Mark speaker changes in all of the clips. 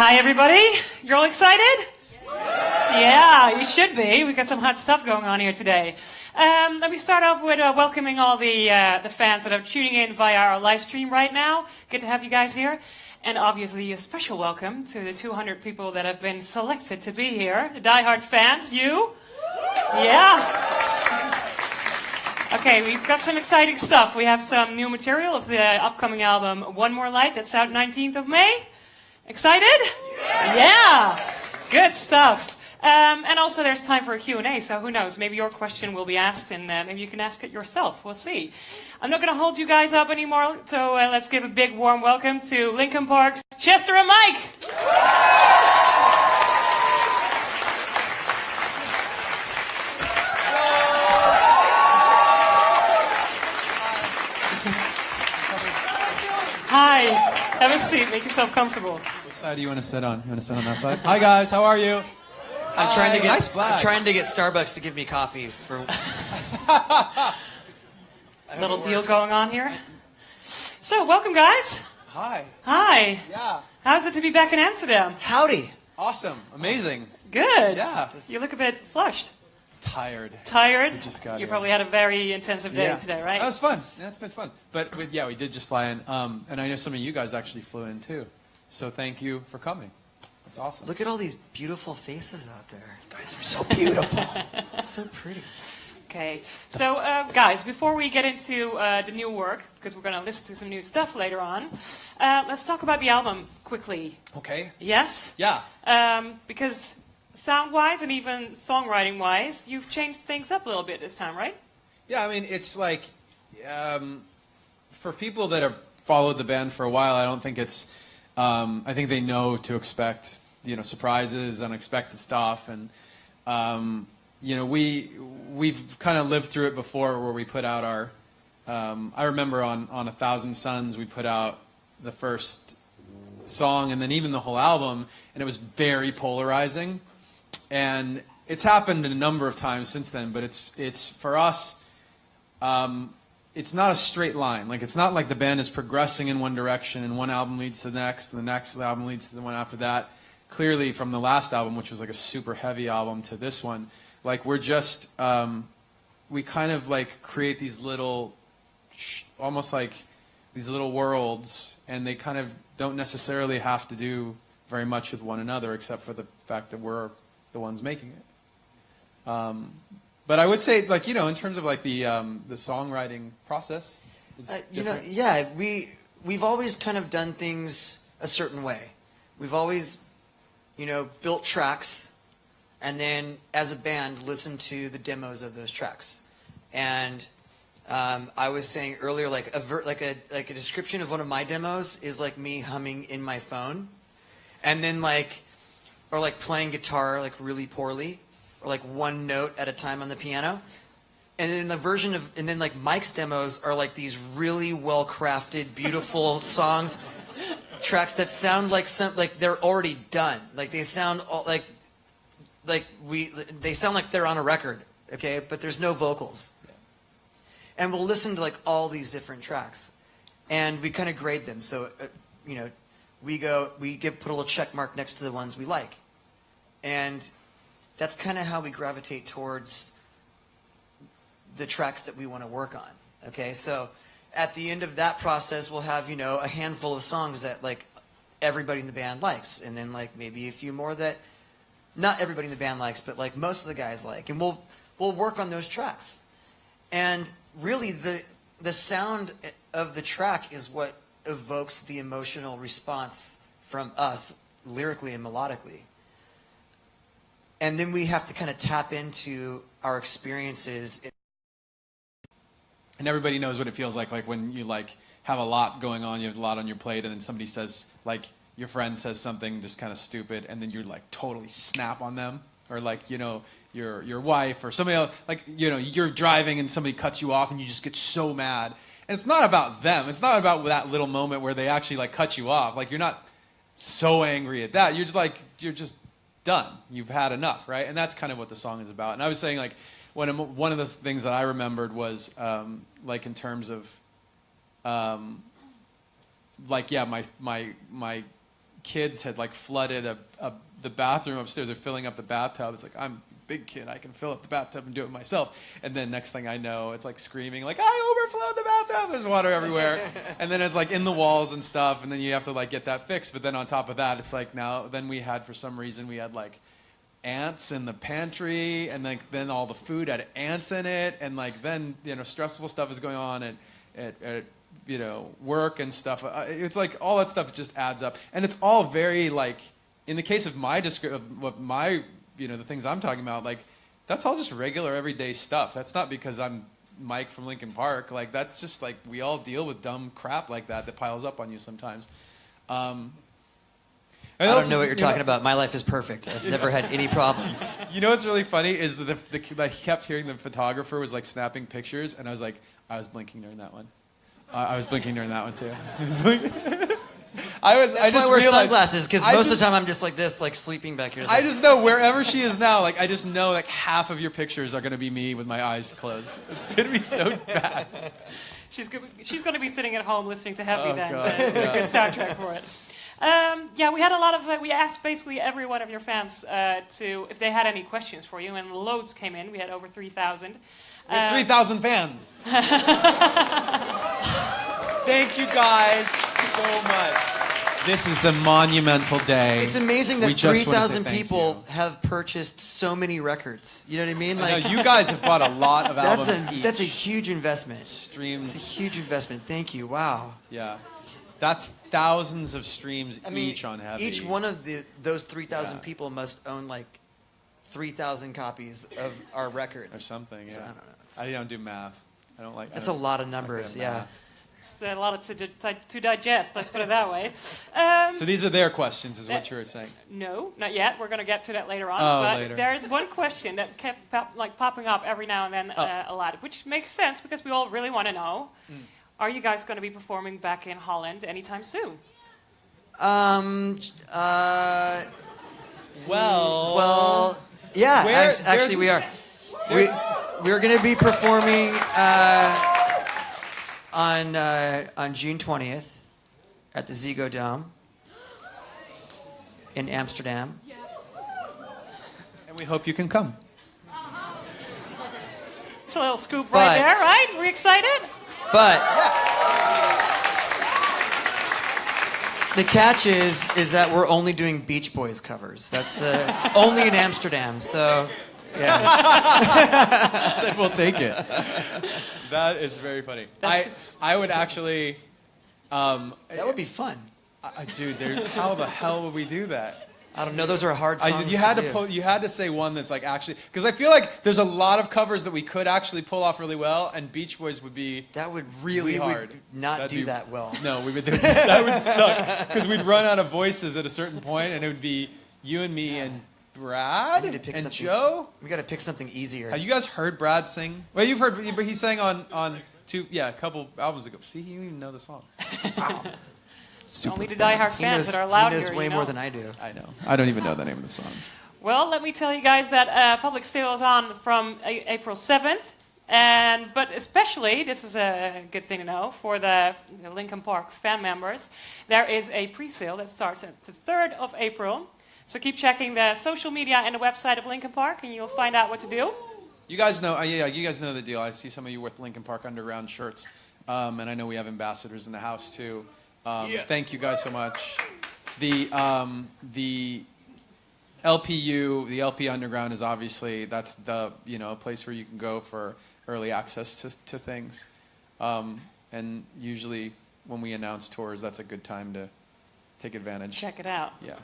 Speaker 1: Hi, everybody. You're all excited? Yeah, you should be. We've got some hot stuff going on here today. Let me start off with welcoming all the fans that are tuning in via our live stream right now. Good to have you guys here. And obviously a special welcome to the 200 people that have been selected to be here. The diehard fans, you? Yeah. Okay, we've got some exciting stuff. We have some new material of the upcoming album One More Light that's out 19th of May. Excited? Yeah. Good stuff. And also there's time for a Q&A, so who knows, maybe your question will be asked and maybe you can ask it yourself. We'll see. I'm not going to hold you guys up anymore, so let's give a big warm welcome to Linkin Park's Chester and Mike. Hi. Have a seat. Make yourself comfortable.
Speaker 2: Which side do you want to sit on? You want to sit on that side? Hi guys, how are you?
Speaker 3: I'm trying to get
Speaker 2: nice flag.
Speaker 3: I'm trying to get Starbucks to give me coffee for
Speaker 1: Little deal going on here. So, welcome guys.
Speaker 2: Hi.
Speaker 1: Hi.
Speaker 2: Yeah.
Speaker 1: How's it to be back in Amsterdam?
Speaker 3: howdy.
Speaker 2: Awesome. Amazing.
Speaker 1: Good.
Speaker 2: Yeah.
Speaker 1: You look a bit flushed.
Speaker 2: Tired.
Speaker 1: Tired?
Speaker 2: We just got
Speaker 1: You
Speaker 2: here.
Speaker 1: probably had a very intensive day
Speaker 2: Yeah.
Speaker 1: today, right?
Speaker 2: That was fun. Yeah, it's been fun. But we did just fly in. And I know some of you guys actually flew in too. So thank you for coming. That's awesome.
Speaker 3: Look at all these beautiful faces out there. You guys are so beautiful. So pretty.
Speaker 1: Okay. So, guys, before we get into the new work, because we're going to listen to some new stuff later on, let's talk about the album quickly.
Speaker 2: Okay.
Speaker 1: Yes?
Speaker 2: Yeah.
Speaker 1: Because sound-wise and even songwriting-wise, you've changed things up a little bit this time, right?
Speaker 2: Yeah, I mean, it's like, for people that have followed the band for a while, I don't think it's, I think they know to expect, surprises, unexpected stuff. And, we've kind of lived through it before where we put out our, I remember on 1,000 Suns, we put out the first song and then even the whole album, and it was very polarizing. And it's happened a number of times since then, but it's for us, it's not a straight line. Like, it's not like the band is progressing in one direction and one album leads to the next, and the next album leads to the one after that. Clearly, from the last album, which was like a super heavy album, to this one, like, we're just, we kind of like create these little, almost like these little worlds, and they kind of don't necessarily have to do very much with one another, except for the fact that we're the ones making it. But I would say, like, in terms of like the songwriting process, it's different.
Speaker 3: Yeah, we've always kind of done things a certain way. We've always, built tracks, and then as a band listened to the demos of those tracks. And I was saying earlier, like a description of one of my demos is like me humming in my phone, and then or playing guitar like really poorly, or like one note at a time on the piano. And then like Mike's demos are like these really well crafted, beautiful songs, tracks that sound like they're already done. Like they sound they sound like they're on a record, okay? But there's no vocals. And we'll listen to like all these different tracks, and we kind of grade them. So, we put a little check mark next to the ones we like. And that's kind of how we gravitate towards the tracks that we want to work on. Okay, so at the end of that process, we'll have, a handful of songs that like everybody in the band likes, and then like maybe a few more that not everybody in the band likes, but like most of the guys like, and we'll work on those tracks. And really, the sound of the track is what evokes the emotional response from us, lyrically and melodically. And then we have to kind of tap into our experiences.
Speaker 2: And everybody knows what it feels like when you like have a lot going on, you have a lot on your plate, and then somebody says, like, your friend says something just kind of stupid, and then you're like totally snap on them, or like, your wife or somebody else, like, you're driving and somebody cuts you off and you just get so mad. And it's not about them. It's not about that little moment where they actually like cut you off. Like, you're not so angry at that. You're just done. You've had enough, right? And that's kind of what the song is about. And I was saying, like, one of the things that I remembered was, like, in terms of, like, yeah, my kids had like flooded the bathroom upstairs. They're filling up the bathtub. It's like, I'm a big kid, I can fill up the bathtub and do it myself. And then next thing I know, it's like screaming like, I overflowed the bathtub, there's water everywhere. And then it's like in the walls and stuff, and then you have to like get that fixed. But then on top of that, it's like then we had, for some reason, we had like ants in the pantry, and like then all the food had ants in it, and like then stressful stuff is going on at work and stuff. It's like all that stuff just adds up, and it's all very like, in the case of my the things I'm talking about, like that's all just regular everyday stuff. That's not because I'm Mike from Linkin Park. Like that's just like we all deal with dumb crap like that piles up on you sometimes.
Speaker 3: I don't know what you're talking about. My life is perfect. I've never had any problems.
Speaker 2: You know what's really funny is that I kept hearing the photographer was like snapping pictures, and I was blinking during that one. I was blinking during that one too. I
Speaker 3: That's why I wear sunglasses, because most of the time I'm just like this, like sleeping back here.
Speaker 2: I just know wherever she is now, like I just know like half of your pictures are going to be me with my eyes closed. It's going to be so bad.
Speaker 1: She's going to be sitting at home listening to Heavy then.
Speaker 2: God,
Speaker 1: It's a good soundtrack for it. We had a lot of, we asked basically every one of your fans if they had any questions for you, and loads came in. We had over 3,000.
Speaker 2: 3,000 fans. Thank you guys so much. This is a monumental day.
Speaker 3: It's amazing that 3,000 people have purchased so many records. You know what I mean? Like,
Speaker 2: you guys have bought a lot of albums each.
Speaker 3: That's a huge investment.
Speaker 2: Streams.
Speaker 3: It's a huge investment. Thank you. Wow.
Speaker 2: Yeah. That's thousands of streams each on Heavy.
Speaker 3: Each one of those 3,000 people must own like 3,000 copies of our records.
Speaker 2: Or something, yeah.
Speaker 3: So, I don't know.
Speaker 2: I don't do math. I don't like.
Speaker 3: That's a lot of numbers, yeah.
Speaker 1: It's a lot to digest, let's put it that way.
Speaker 2: So these are their questions, is what you were saying?
Speaker 1: No, not yet. We're going to get to that later on.
Speaker 2: Oh,
Speaker 1: but
Speaker 2: later.
Speaker 1: There is one question that kept popping up every now and then a lot, which makes sense because we all really want to know. Are you guys going to be performing back in Holland anytime soon?
Speaker 3: Well, yeah. Actually, we are. We're going to be performing on June 20th at the Ziggo Dome in Amsterdam.
Speaker 2: And we hope you can come.
Speaker 1: It's a little scoop right there, right? We're excited?
Speaker 3: But the catch is that we're only doing Beach Boys covers. That's only in Amsterdam, so yeah.
Speaker 2: I said we'll take it. That is very funny. I would actually.
Speaker 3: That would be fun.
Speaker 2: Dude, how the hell would we do that?
Speaker 3: I don't know. Those are hard songs.
Speaker 2: You had to say one that's like actually, because I feel like there's a lot of covers that we could actually pull off really well, and Beach Boys would be
Speaker 3: that would really hard. Would not do that well.
Speaker 2: No, that would suck because we'd run out of voices at a certain point, and it would be you and me and Brad and Joe.
Speaker 3: We got to pick something easier.
Speaker 2: Have you guys heard Brad sing? Well, you've heard, but he sang on a couple albums ago. See, you even know the song. Wow.
Speaker 1: Only the diehard fans that are allowed here.
Speaker 3: He knows way more than I do.
Speaker 2: I know. I don't even know the name of the songs.
Speaker 1: Well, let me tell you guys that public sale is on from April 7th. But especially, this is a good thing to know, for the Linkin Park fan members, there is a pre-sale that starts at the 3rd of April. So keep checking the social media and the website of Linkin Park, and you'll find out what to do.
Speaker 2: You guys know, you guys know the deal. I see some of you with Linkin Park Underground shirts, and I know we have ambassadors in the house too. Thank you guys so much. The LPU, the LP Underground is obviously, that's the place where you can go for early access to things. And usually when we announce tours, that's a good time to take advantage.
Speaker 1: Check it out.
Speaker 2: Yeah.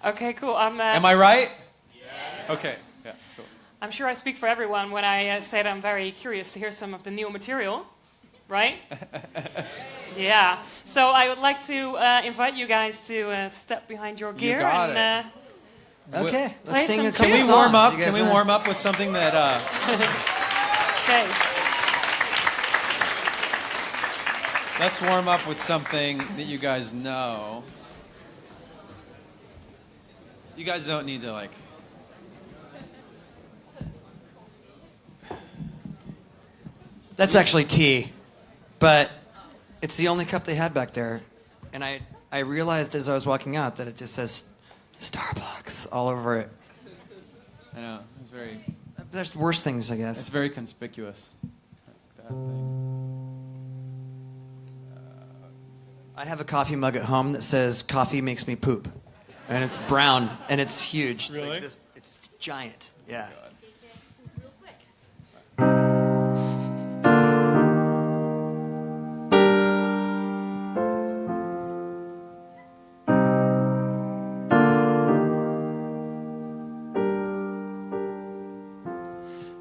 Speaker 1: Okay, cool.
Speaker 2: Am I right? Yeah. Okay. Yeah. Cool.
Speaker 1: I'm sure I speak for everyone when I say that I'm very curious to hear some of the new material, right? Yeah. So I would like to invite you guys to step behind your gear.
Speaker 2: You got
Speaker 1: and,
Speaker 2: it.
Speaker 3: Okay. Let's sing a couple
Speaker 2: Can we
Speaker 3: songs.
Speaker 2: warm up? Can we warm up with something that?
Speaker 1: Okay.
Speaker 2: Let's warm up with something that you guys know. You guys don't need to like.
Speaker 3: That's actually tea, but it's the only cup they had back there, and I I realized as I was walking out that it just says Starbucks all over it.
Speaker 2: I know. It's very.
Speaker 3: There's worse things, I guess.
Speaker 2: It's very conspicuous. That thing.
Speaker 3: I have a coffee mug at home that says "Coffee makes me poop," and it's brown and it's huge. It's
Speaker 2: Really?
Speaker 3: like this. It's giant. Yeah.
Speaker 1: Real quick.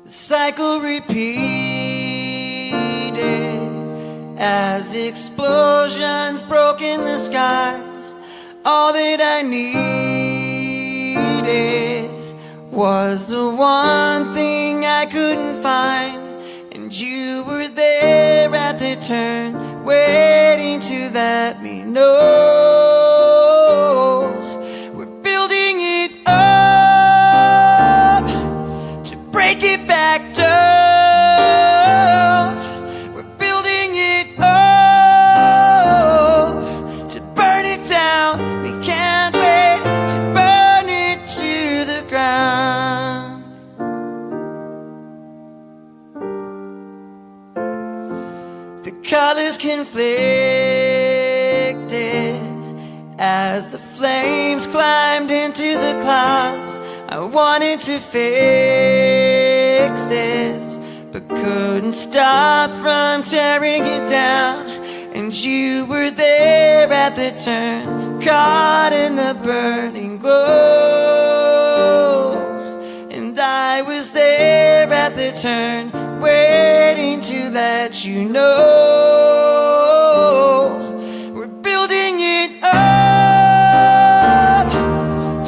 Speaker 3: The cycle repeated as explosions broke in the sky. All that I needed was the one thing I couldn't find, and you were there at the turn, waiting to let me know. We're building it up to break it back down. We're building it up to burn it down. We can't wait to burn it to the ground. The colors conflicted as the flames climbed into the clouds. I wanted to fix this, but couldn't stop from tearing it down. And you were there at the turn, caught in the burning glow. And I was there at the turn, waiting to let you know. We're building it up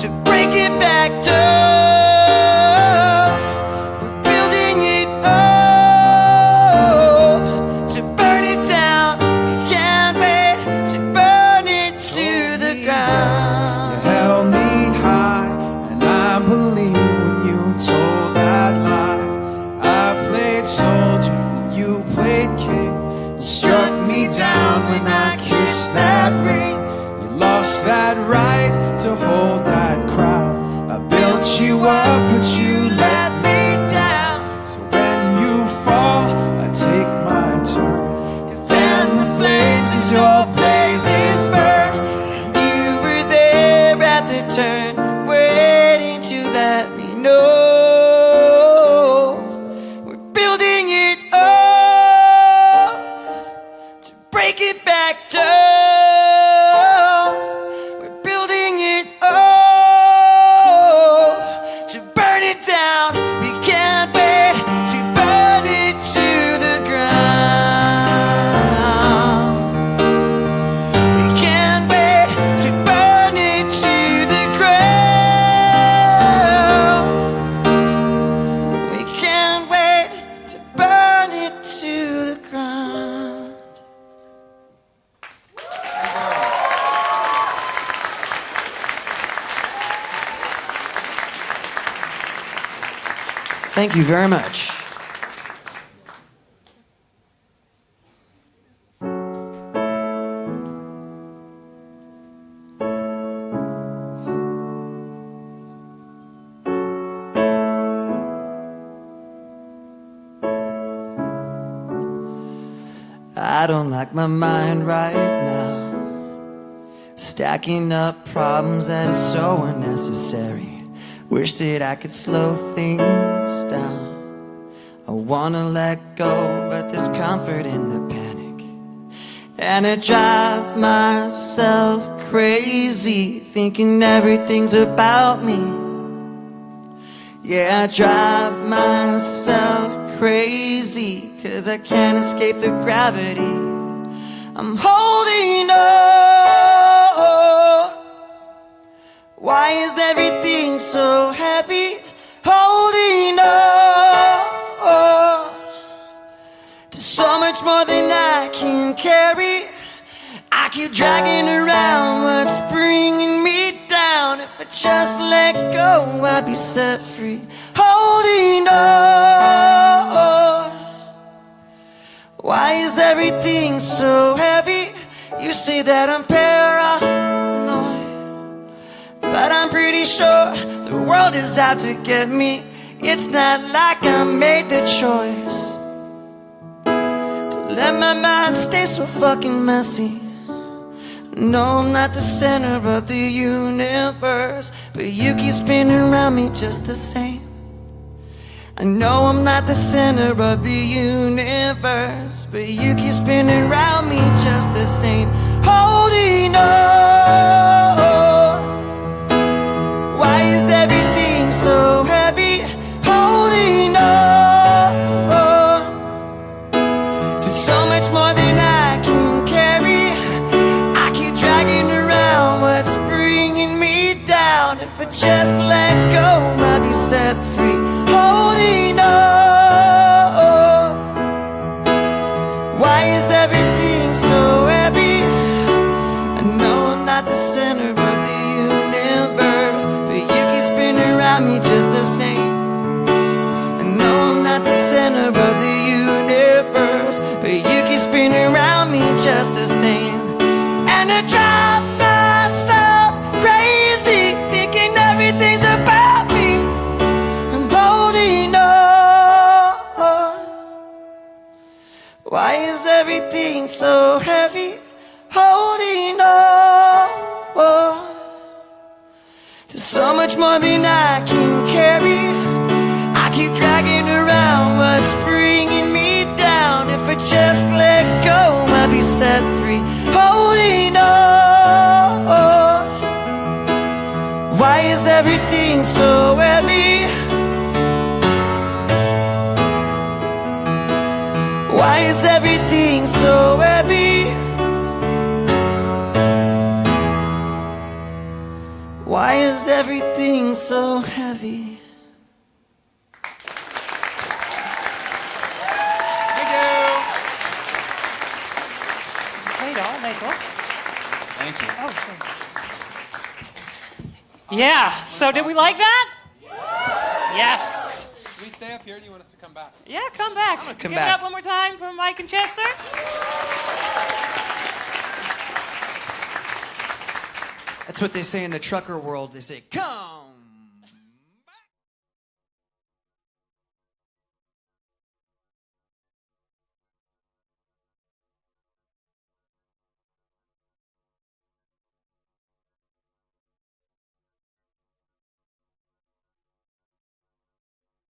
Speaker 3: to break it back down. We're building it up to burn it down. We can't wait to burn it to the ground.
Speaker 4: You held me high, and I believe when you told that lie. I played soldier and you played king. You struck me down when I kissed that ring. You lost that right to hold that crown. I built you up, but you let me down. So when you fall, I take my turn. You fan the flames as your blazes burn.
Speaker 3: You were there at the turn, waiting to let me know. We're building it up to break it back down. We're building it up to burn it down. We can't wait to burn it to the ground. We can't wait to burn it to the ground. We can't wait to burn it to the ground. Thank you very much. I don't like my mind right now, stacking up problems that are so unnecessary. Wish that I could slow things down. I wanna let go, but there's comfort in the panic. And I drive myself crazy, thinking everything's about me. Yeah, I drive myself crazy, 'cause I can't escape the gravity. I'm holding on. Why is everything so heavy? Holding on to so much more than I can carry. I keep dragging around what's bringing me down. If I just let go, I'd be set free. Holding on. Why is everything so heavy? You say that I'm paranoid, but I'm pretty sure the world is out to get me. It's not like I made the choice to let my mind stay so fucking messy. No, I'm not the center of the universe, but you keep spinning around me just the same. I know I'm not the center of the universe, but you keep spinning around me just the same. Holding on, why is everything so heavy? Holding on, there's so much more than I can carry. I keep dragging around what's bringing me down. If I just let go, I'll be set free. Holding on, why is everything so heavy? I know I'm not the center of the universe, but you keep spinning around me just the same. I know I'm not the center of the universe, but you keep spinning around me just the same. And I drive myself crazy, thinking everything's about me. I'm holding on. Why is everything so heavy? Holding on. There's so much more than I can carry. I keep dragging around what's bringing me down. If I just let go, I'll be set free. Holding on. Why is everything so heavy? Why is everything so heavy? Why is everything so heavy?
Speaker 2: Thank you.
Speaker 1: Tweede al? Nee, toch?
Speaker 2: Thank you.
Speaker 1: Oh, sorry. Yeah, so did we like that? Yes.
Speaker 2: Should we stay up here or do you want us to come back?
Speaker 1: Yeah, come back.
Speaker 3: I'm gonna come
Speaker 1: Give
Speaker 3: back.
Speaker 1: it up one more time for Mike and Chester.
Speaker 3: That's what they say in the trucker world. They say, come